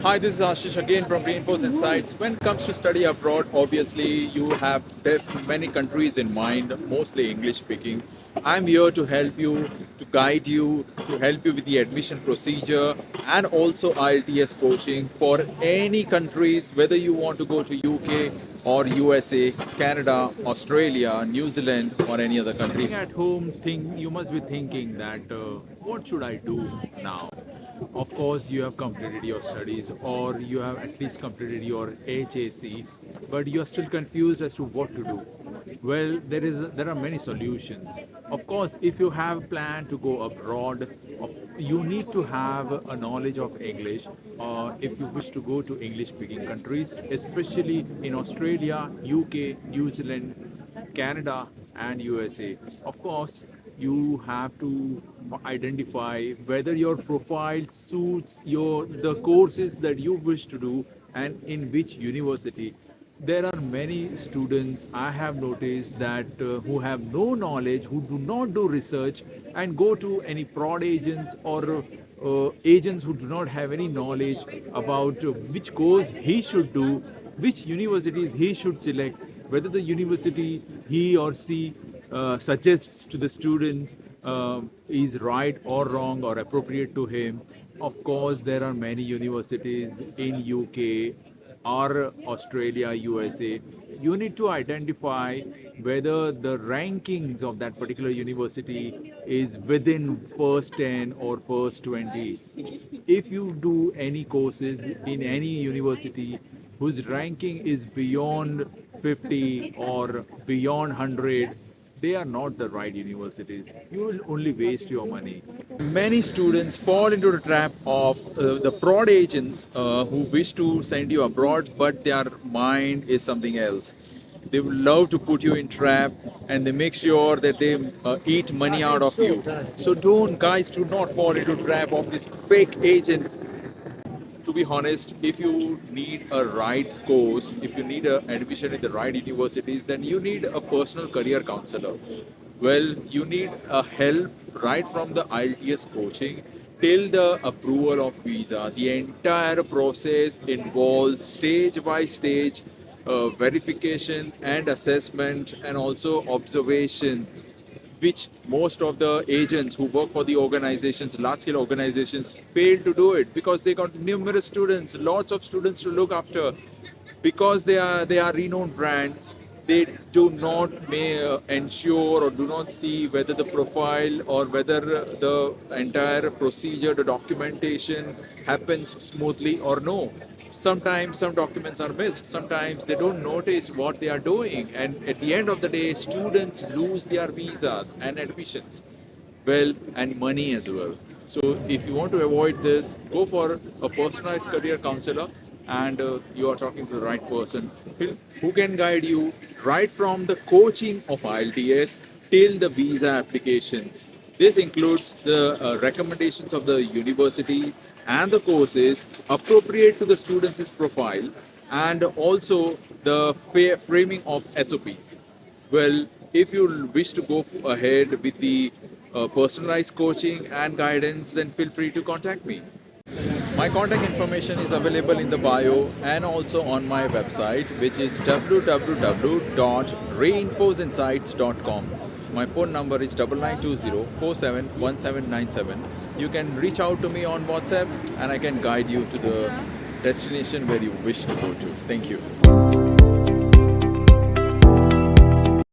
Hi, this is Ashish again from Reinforce Insights. When it comes to study abroad, obviously you have many countries in mind, mostly English speaking. I'm here to help you, to guide you, to help you with the admission procedure and also IELTS coaching for any countries, whether you want to go to UK or USA, Canada, Australia, New Zealand, or any other country. At home, you must be thinking that what should I do now? Of course, you have completed your studies or you have at least completed your HAC, but you are still confused as to what to do. Well, there are many solutions. Of course, if you have planned to go abroad, you need to have a knowledge of English. If you wish to go to English-speaking countries, especially in Australia, UK, New Zealand, Canada, and USA. Of course, you have to identify whether your profile suits the courses that you wish to do and in which university. There are many students I have noticed that who have no knowledge, who do not do research and go to any fraud agents or agents who do not have any knowledge about which course he should do, which universities he should select, whether the university he or she suggests to the student is right or wrong or appropriate to him. Of course, there are many universities in UK or Australia, USA. You need to identify whether the rankings of that particular university is within first 10 or first 20. If you do any courses in any university whose ranking is beyond 50 or beyond 100, they are not the right universities. You will only waste your money. Many students fall into the trap of the fraud agents who wish to send you abroad, but their mind is something else. They would love to put you in trap and they make sure that they eat money out of you. So don't, guys, do not fall into trap of these fake agents. To be honest, if you need a right course, if you need a admission in the right universities, then you need a personal career counselor. Well, you need a help right from the IELTS coaching till the approval of visa. The entire process involves stage by stage verification and assessment and also observation, which most of the agents who work for the organizations, large scale organizations, fail to do it because they got numerous students, lots of students to look after. Because they are renowned brands, they do not ensure or do not see whether the profile or whether the entire procedure, the documentation happens smoothly or no. Sometimes some documents are missed, sometimes they don't notice what they are doing, and at the end of the day students lose their visas and admissions, well, and money as well. So if you want to avoid this, go for a personalized career counselor, and you are talking to the right person who can guide you right from the coaching of IELTS till the visa applications. This includes the recommendations of the university and the courses appropriate to the student's profile, and also the framing of SOPs. Well, if you wish to go ahead with the personalized coaching and guidance, then feel free to contact me. My contact information is available in the bio and also on my website, which is www.reinforceinsights.com. My phone number is 9920 You can reach out to me on WhatsApp and I can guide you to the destination where you wish to go to. Thank you.